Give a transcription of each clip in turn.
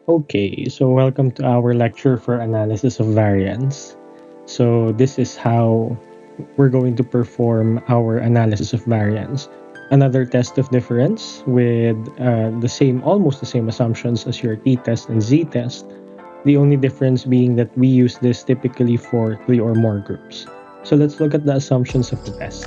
Okay, so welcome to our lecture for analysis of variance. So this is how we're going to perform our analysis of variance. Another test of difference with almost the same assumptions as your t-test and z-test. The only difference being that we use this typically for 3 or more groups. So let's look at the assumptions of the test.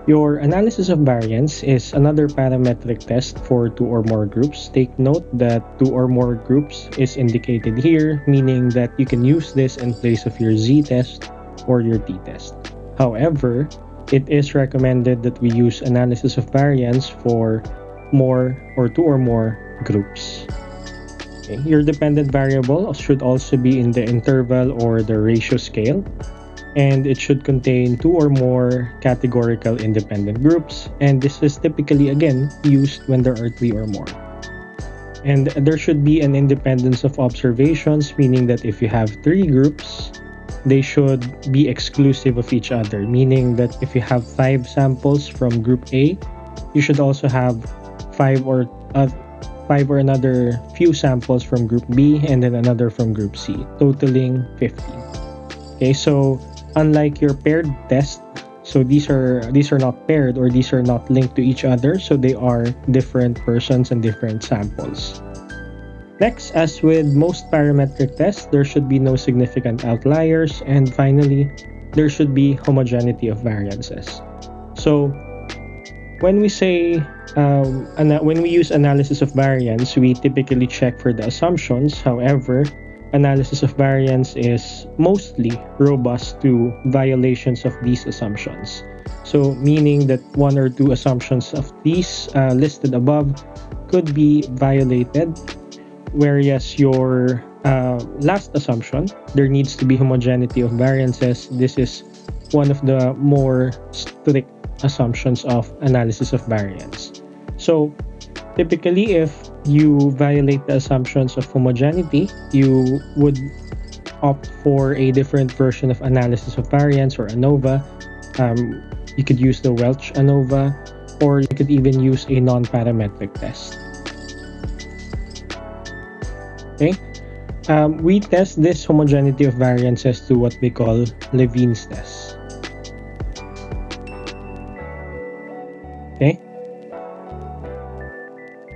Your analysis of variance is another parametric test for 2 or more groups. Take note that 2 or more groups is indicated here, meaning that you can use this in place of your z-test or your t-test. However, it is recommended that we use analysis of variance for more or 2 or more groups. Okay. Your dependent variable should also be in the interval or the ratio scale, and it should contain 2 or more categorical independent groups, and this is typically again used when there are 3 or more. And there should be an independence of observations, meaning that if you have 3 groups, they should be exclusive of each other, meaning that if you have 5 samples from group A, you should also have 5 or another few samples from group B and then another from group C, totaling 15. Okay, so unlike your paired test, so these are not paired, or these are not linked to each other, so they are different persons and different samples. Next, as with most parametric tests, there should be no significant outliers, and finally, there should be homogeneity of variances. So when we say when we use analysis of variance, we typically check for the assumptions. However, analysis of variance is mostly robust to violations of these assumptions. So meaning that 1 or 2 assumptions of these listed above could be violated, whereas your last assumption, there needs to be homogeneity of variances. This is one of the more strict assumptions of analysis of variance. So typically, if you violate the assumptions of homogeneity, you would opt for a different version of analysis of variance, or ANOVA. You could use the Welch ANOVA, or you could even use a non-parametric test. Okay, we test this homogeneity of variances to what we call Levene's test. Okay,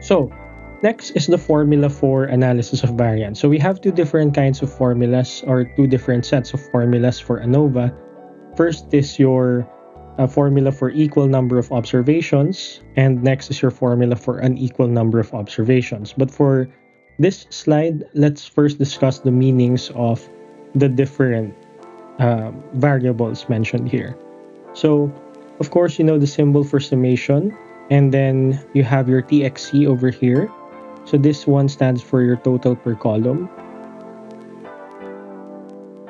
so next is the formula for analysis of variance. So we have 2 different kinds of formulas, or 2 different sets of formulas for ANOVA. First is your formula for equal number of observations, and next is your formula for unequal number of observations. But for this slide, let's first discuss the meanings of the different variables mentioned here. So, of course, you know the symbol for summation, and then you have your TXC over here. So this one stands for your total per column.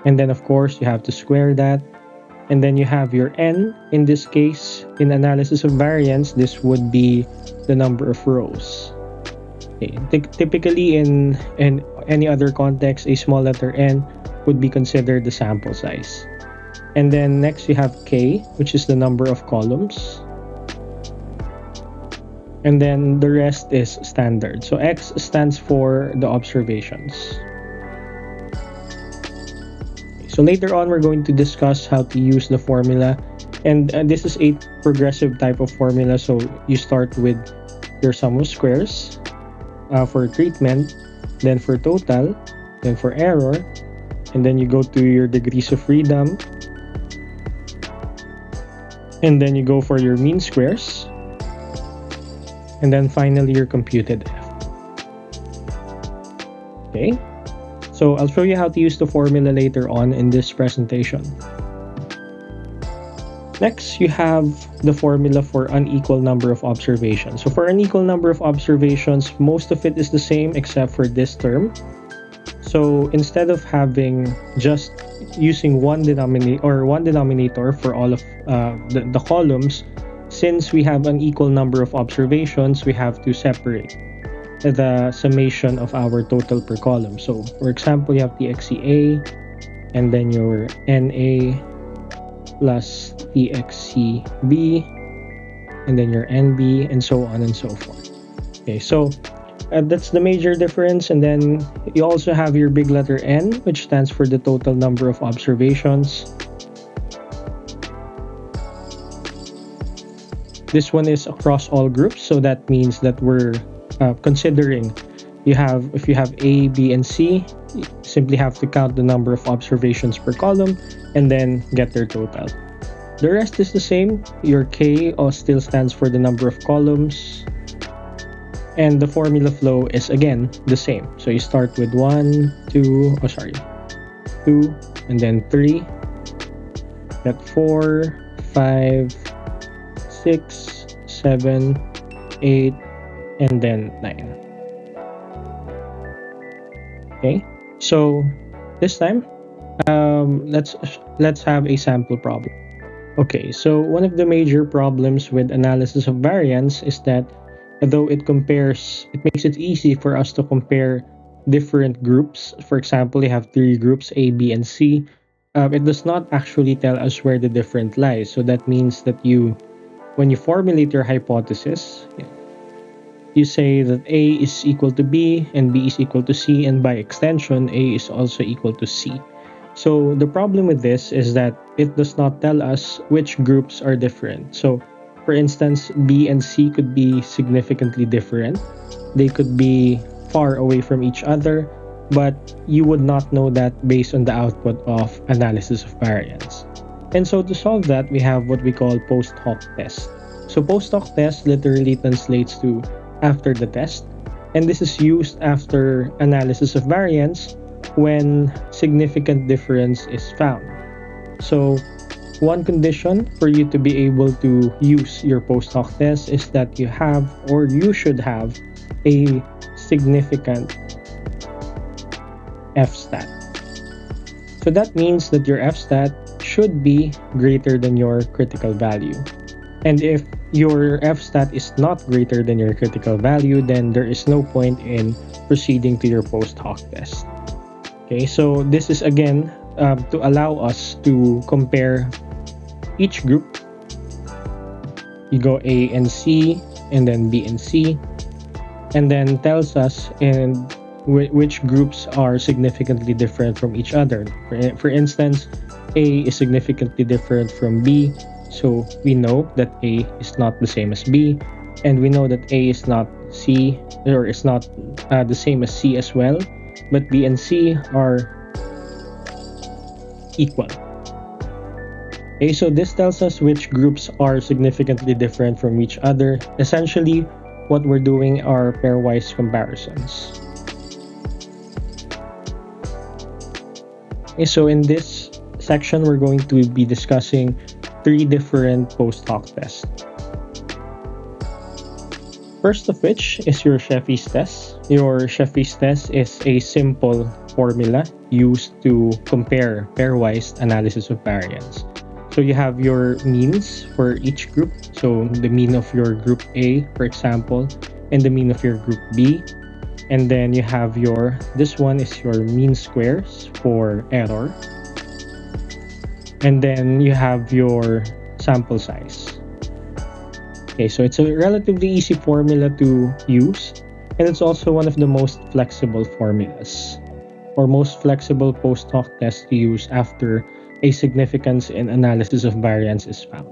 And then, of course, you have to square that. And then you have your N. In this case, in analysis of variance, this would be the number of rows. Okay. Typically, in any other context, a small letter N would be considered the sample size. And then next, you have K, which is the number of columns. And then the rest is standard. So X stands for the observations. So later on, we're going to discuss how to use the formula. And this is a progressive type of formula. So you start with your sum of squares for treatment, then for total, then for error, and then you go to your degrees of freedom. And then you go for your mean squares. And then finally, your computed F. Okay, so I'll show you how to use the formula later on in this presentation. Next, you have the formula for unequal number of observations. So for unequal number of observations, most of it is the same except for this term. So instead of having just using one denominator for all of the columns, since we have an equal number of observations, we have to separate the summation of our total per column. So for example, you have the XCA, and then your NA plus TXCB, and then your NB, and so on and so forth. Okay, so That's the major difference. And then you also have your big letter N, which stands for the total number of observations. This one is across all groups, so that means that we're considering if you have A, B, and C, you simply have to count the number of observations per column and then get their total. The rest is the same. Your K still stands for the number of columns, and the formula flow is again the same. So you start with 2, and then 3, get 4, 5, 6, 7, 8, and then 9. Okay, so this time, let's have a sample problem. Okay, so one of the major problems with analysis of variance is that though it makes it easy for us to compare different groups. For example, you have 3 groups, A, B, and C. It does not actually tell us where the difference lies. So that means that when you formulate your hypothesis, you say that A is equal to B and B is equal to C, and by extension, A is also equal to C. So the problem with this is that it does not tell us which groups are different. So for instance, B and C could be significantly different. They could be far away from each other, but you would not know that based on the output of analysis of variance. And so to solve that, we have what we call post-hoc test. So post-hoc test literally translates to after the test, and this is used after analysis of variance when significant difference is found. So one condition for you to be able to use your post-hoc test is that you should have a significant f-stat. So that means that your f-stat should be greater than your critical value. And if your f-stat is not greater than your critical value, then there is no point in proceeding to your post-hoc test. Okay, so this is again to allow us to compare each group. You go A and C, and then B and C, and then tells us which groups are significantly different from each other. For instance, A is significantly different from B, so we know that A is not the same as B, and we know that A is not C, or is not the same as C as well, but B and C are equal. Okay, so this tells us which groups are significantly different from each other. Essentially, what we're doing are pairwise comparisons. Okay, so in this section, we're going to be discussing 3 different post-hoc tests. First of which is your Sheffy's test. Your Sheffy's test is a simple formula used to compare pairwise analysis of variance. So you have your means for each group. So the mean of your group A, for example, and the mean of your group B. And then you have this one is your mean squares for error. And then you have your sample size. Okay, so it's a relatively easy formula to use, and it's also one of the most flexible formulas, or most flexible post-hoc tests to use after a significance in analysis of variance is found.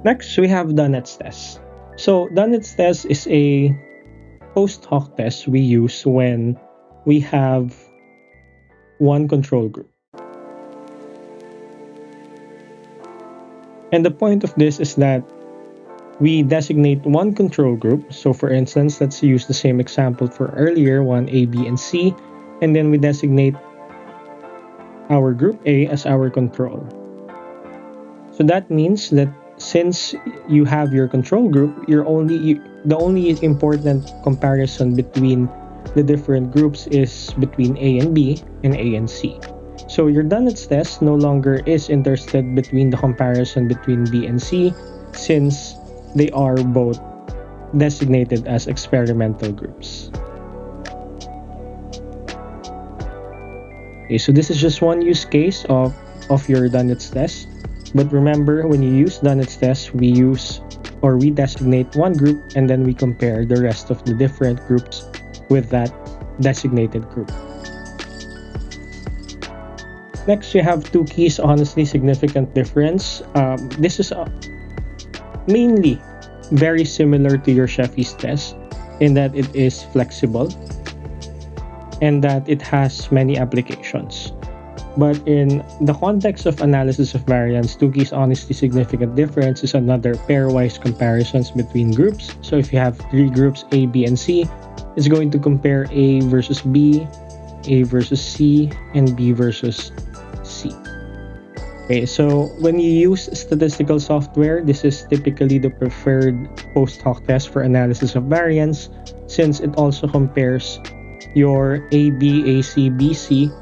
Next, we have Dunnett's test. So Dunnett's test is a post-hoc test we use when we have one control group. And the point of this is that we designate one control group. So for instance, let's use the same example for earlier one, A, B, and C. And then we designate our group A as our control. So that means that since you have your control group, the only important comparison between the different groups is between A and B and A and C. So your Dunnett's test no longer is interested between the comparison between B and C, since they are both designated as experimental groups. Okay, so this is just one use case of your Dunnett's test. But remember, when you use Dunnett's test, we use or we designate one group and then we compare the rest of the different groups with that designated group. Next, you have two keys honestly significant difference. This is mainly very similar to your Sheffie's test in that it is flexible and that it has many applications. But in the context of analysis of variance, two keys honestly significant difference is another pairwise comparisons between groups. So if you have three groups A, B, and C, it's going to compare A versus B, A versus C, and B versus C. Okay, so when you use statistical software, this is typically the preferred post-hoc test for analysis of variance since it also compares your AB, AC, BC,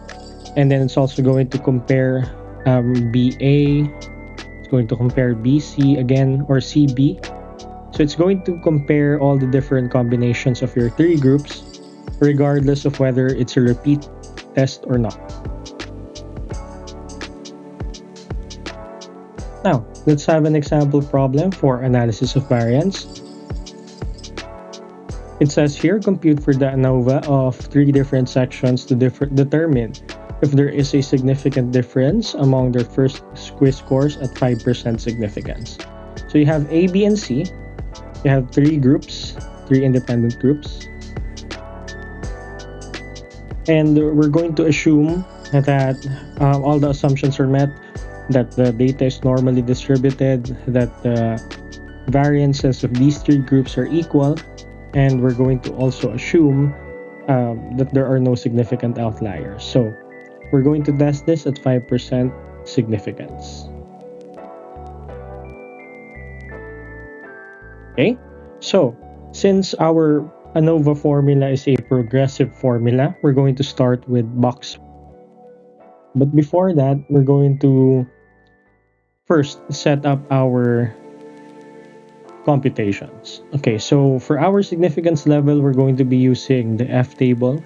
and then it's also going to compare BA, it's going to compare BC again, or CB. So it's going to compare all the different combinations of your three groups, regardless of whether it's a repeat test or not. Now, let's have an example problem for analysis of variance. It says here, compute for the ANOVA of three different sections to determine if there is a significant difference among their first quiz scores at 5% significance. So you have A, B, and C. You have three groups, three independent groups. And we're going to assume that all the assumptions are met, that the data is normally distributed, that the variances of these three groups are equal, and we're going to also assume that there are no significant outliers. So we're going to test this at 5% significance. Okay, so since our ANOVA formula is a progressive formula, we're going to start with box. But before that, we're going to first set up our computations. Okay, so for our significance level, we're going to be using the F table.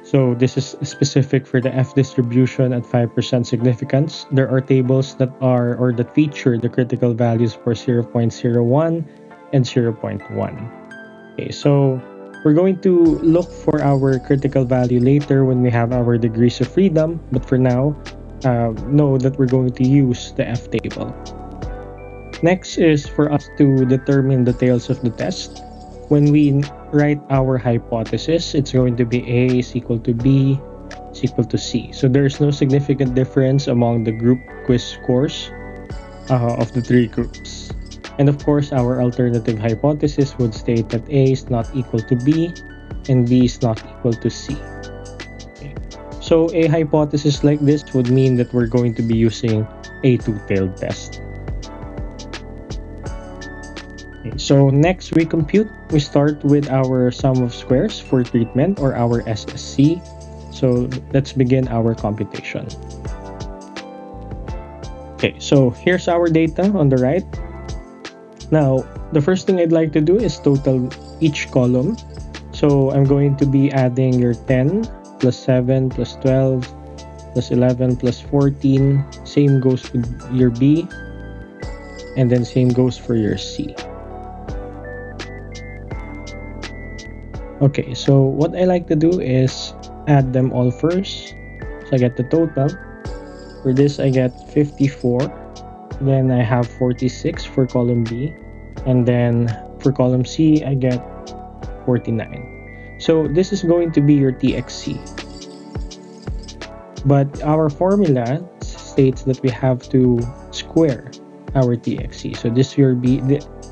So this is specific for the F distribution at 5% significance. There are tables that are or that feature the critical values for 0.01 and 0.1. Okay, so we're going to look for our critical value later when we have our degrees of freedom, but for now, know that we're going to use the F table. Next is for us to determine the tails of the test. When we write our hypothesis, it's going to be A is equal to B is equal to C. So there's no significant difference among the group quiz scores of the three groups. And of course, our alternative hypothesis would state that A is not equal to B and B is not equal to C. Okay. So a hypothesis like this would mean that we're going to be using a two-tailed test. Okay, so next we compute. We start with our sum of squares for treatment or our SSC. So let's begin our computation. Okay, so here's our data on the right. Now, the first thing I'd like to do is total each column. So I'm going to be adding your 10 plus 7 plus 12 plus 11 plus 14. Same goes with your B. And then same goes for your C. Okay, so what I like to do is add them all first. So I get the total. For this, I get 54. Then I have 46 for column B. And then for column C, I get 49. So this is going to be your TXC. But our formula states that we have to square our TXC. So this will be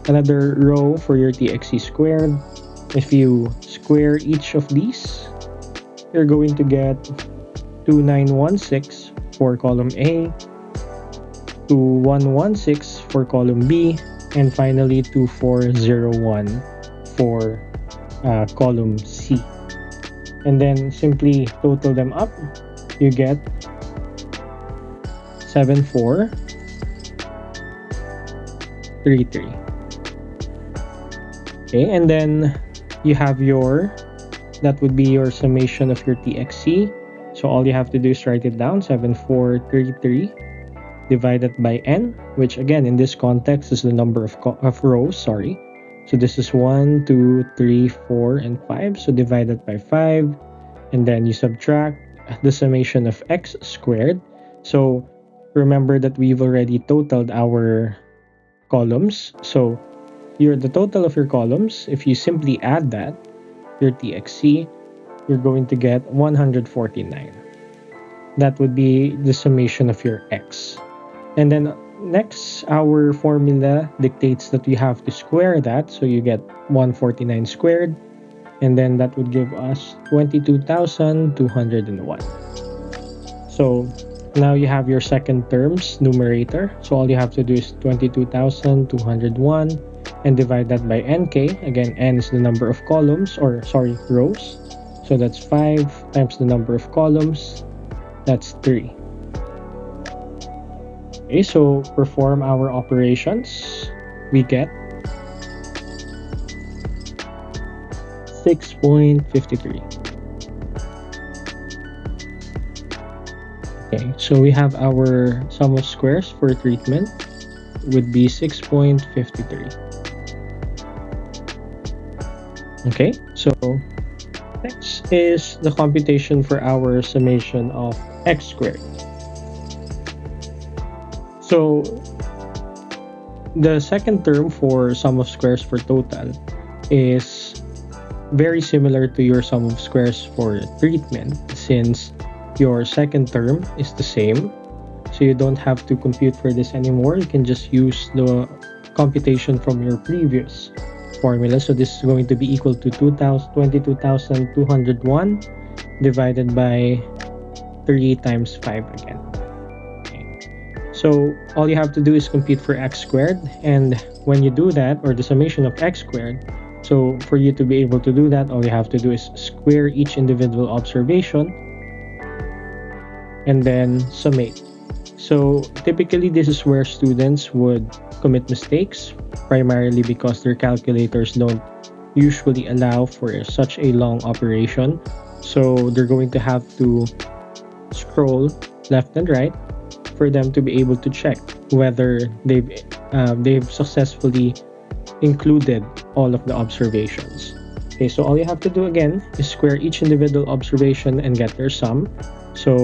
another row for your TXC squared. If you square each of these, you're going to get 2916 for column A, 2116 for column B, and finally 2401 for column C. And then simply total them up, you get 7433. Okay, and then you have that would be your summation of your TXC. So all you have to do is write it down, 7433. divided by n, which again in this context is the number of rows, sorry. So this is 1, 2, 3, 4, and 5. So divided by 5, and then you subtract the summation of x squared. So remember that we've already totaled our columns. So the total of your columns, if you simply add that, your TXC, you're going to get 149. That would be the summation of your x. And then next, our formula dictates that we have to square that. So you get 149 squared, and then that would give us 22,201. So now you have your second term's numerator. So all you have to do is 22,201 and divide that by nk. Again, n is the number of columns, or sorry, rows. So that's 5 times the number of columns. That's 3. Okay, so perform our operations. We get 6.53. Okay, so we have our sum of squares for treatment would be 6.53. Okay, so next is the computation for our summation of x squared. So the second term for sum of squares for total is very similar to your sum of squares for treatment, since your second term is the same. So you don't have to compute for this anymore. You can just use the computation from your previous formula. So this is going to be equal to 22,201 divided by 3 times 5 again. Okay. So all you have to do is compute for x squared, and when you do that, or the summation of x squared, so for you to be able to do that, all you have to do is square each individual observation and then summate. So typically this is where students would commit mistakes, primarily because their calculators don't usually allow for such a long operation. So they're going to have to scroll left and right for them to be able to check whether they've successfully included all of the observations. Okay, so all you have to do again is square each individual observation and get their sum. So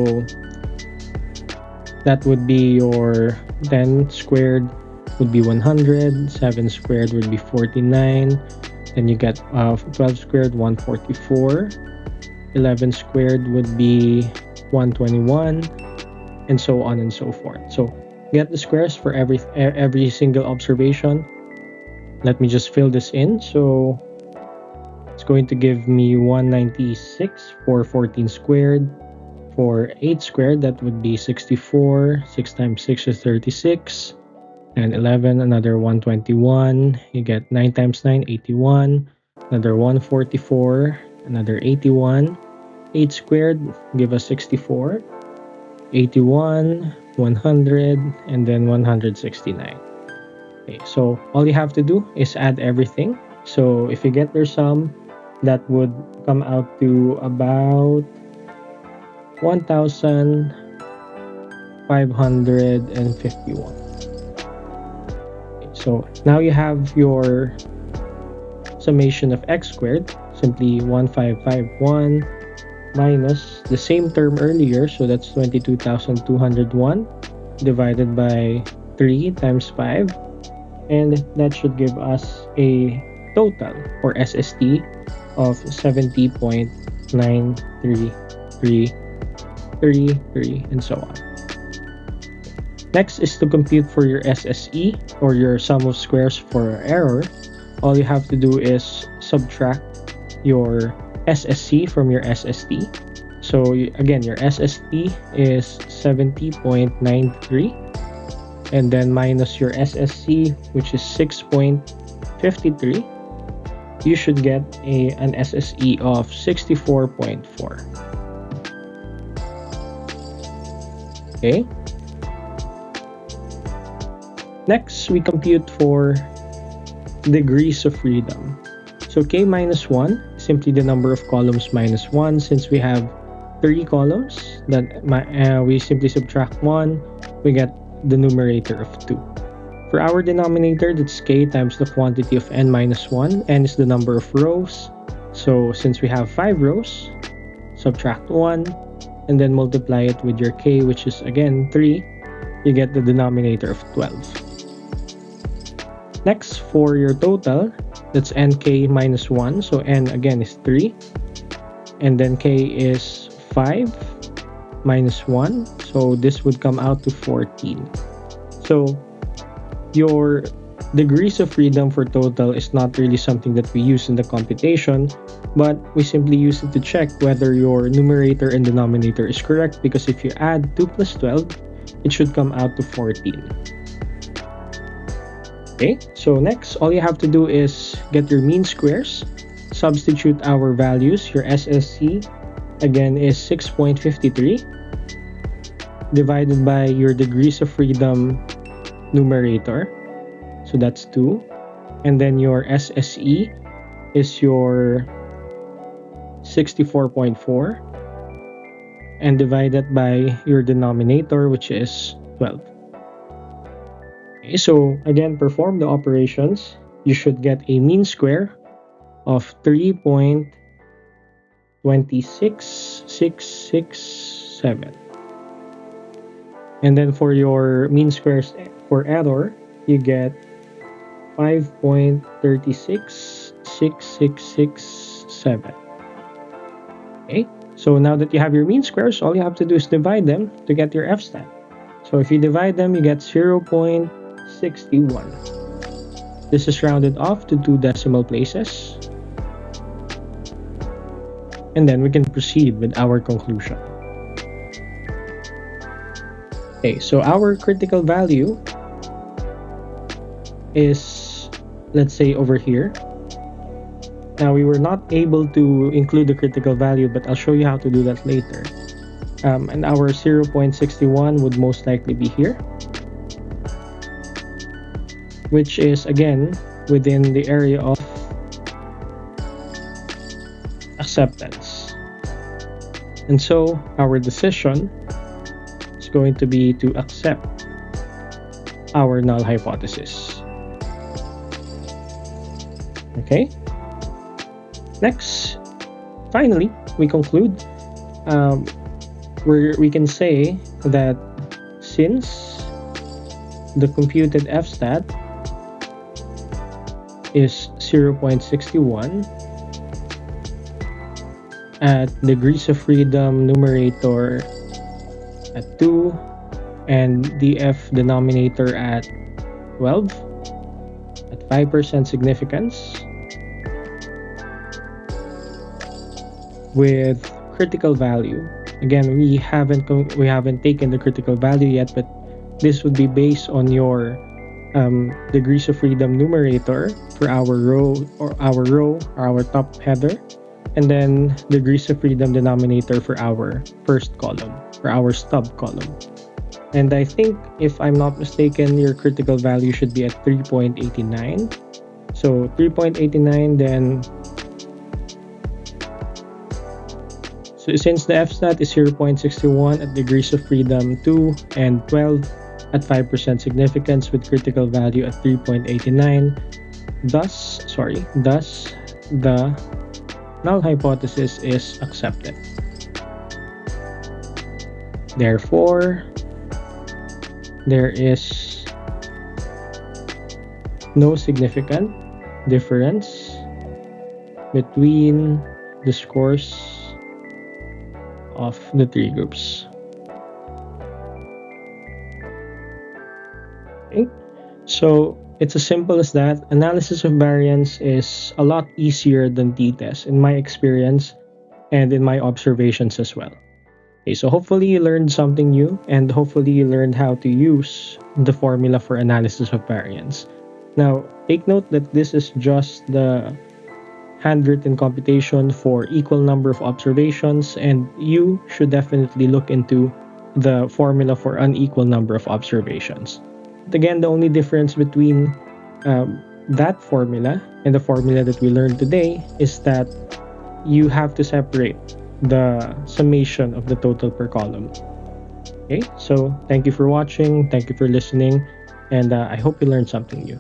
that would be your 10 squared would be 100, 7 squared would be 49, then you get 12 squared 144, 11 squared would be 121, and so on and so forth. So get the squares for every single observation. Let me just fill this in. So it's going to give me 196 for 14 squared. For 8 squared, that would be 64. 6 times 6 is 36. And 11, another 121. You get 9 times 9, 81. Another 144. Another 81. 8 squared, give us 64. 81, 100, and then 169. Okay, so all you have to do is add everything. So if you get their sum, that would come out to about 1,551. Okay, so now you have your summation of x squared, simply 1551 minus the same term earlier, so that's 22,201 divided by 3 times 5, and that should give us a total or SST of 70.93333 and so on. Next is to compute for your SSE, or your sum of squares for error. All you have to do is subtract your SSC from your SST. So again, your SST is 70.93, and then minus your SSC, which is 6.53. You should get an SSE of 64.4. Okay. Next, we compute for degrees of freedom. So k minus 1 is simply the number of columns minus 1. Since we have 30 columns, that we simply subtract 1. We get the numerator of 2. For our denominator, that's k times the quantity of n minus 1. N is the number of rows. So since we have 5 rows, subtract 1, and then multiply it with your k, which is again 3, you get the denominator of 12. Next, for your total, that's nk minus 1. So n again is 3. And then k is 5 minus 1. So this would come out to 14. So your degrees of freedom for total is not really something that we use in the computation, but we simply use it to check whether your numerator and denominator is correct, because if you add 2 plus 12, it should come out to 14. Okay, so next, all you have to do is get your mean squares, substitute our values. Your SSC again is 6.53 divided by your degrees of freedom numerator, so that's 2, and then your SSE is your 64.4, and divide that by your denominator, which is 12. Okay, so again, perform the operations. You should get a mean square of 3.26667. And then for your mean squares for error, you get 5.366667. Okay, so now that you have your mean squares, all you have to do is divide them to get your f-stat. So if you divide them, you get 0.61. This is rounded off to 2 decimal places. And then we can proceed with our conclusion. Okay, so our critical value is, let's say, over here. Now, we were not able to include the critical value, but I'll show you how to do that later. And our 0.61 would most likely be here, which is, again, within the area of acceptance. And so, our decision is going to be to accept our null hypothesis. Okay? Next, finally, we conclude where we can say that since the computed f-stat is 0.61 at degrees of freedom numerator at 2 and the f denominator at 12 at 5% significance, with critical value. Again, we haven't taken the critical value yet, but this would be based on your degrees of freedom numerator for our row or our top header, and then degrees of freedom denominator for our first column, for our stub column. And I think, if I'm not mistaken, your critical value should be at 3.89. So 3.89, then since the f-stat is 0.61 at degrees of freedom 2 and 12 at 5% significance with critical value at 3.89, thus the null hypothesis is accepted. Therefore, there is no significant difference between the scores of the three groups. Okay, so it's as simple as that. Analysis of variance is a lot easier than t-test in my experience and in my observations as well. Okay, so hopefully you learned something new, and hopefully you learned how to use the formula for analysis of variance. Now, take note that this is just the handwritten computation for equal number of observations, and you should definitely look into the formula for unequal number of observations. But again, the only difference between that formula and the formula that we learned today is that you have to separate the summation of the total per column. Okay, so thank you for watching, thank you for listening, and I hope you learned something new.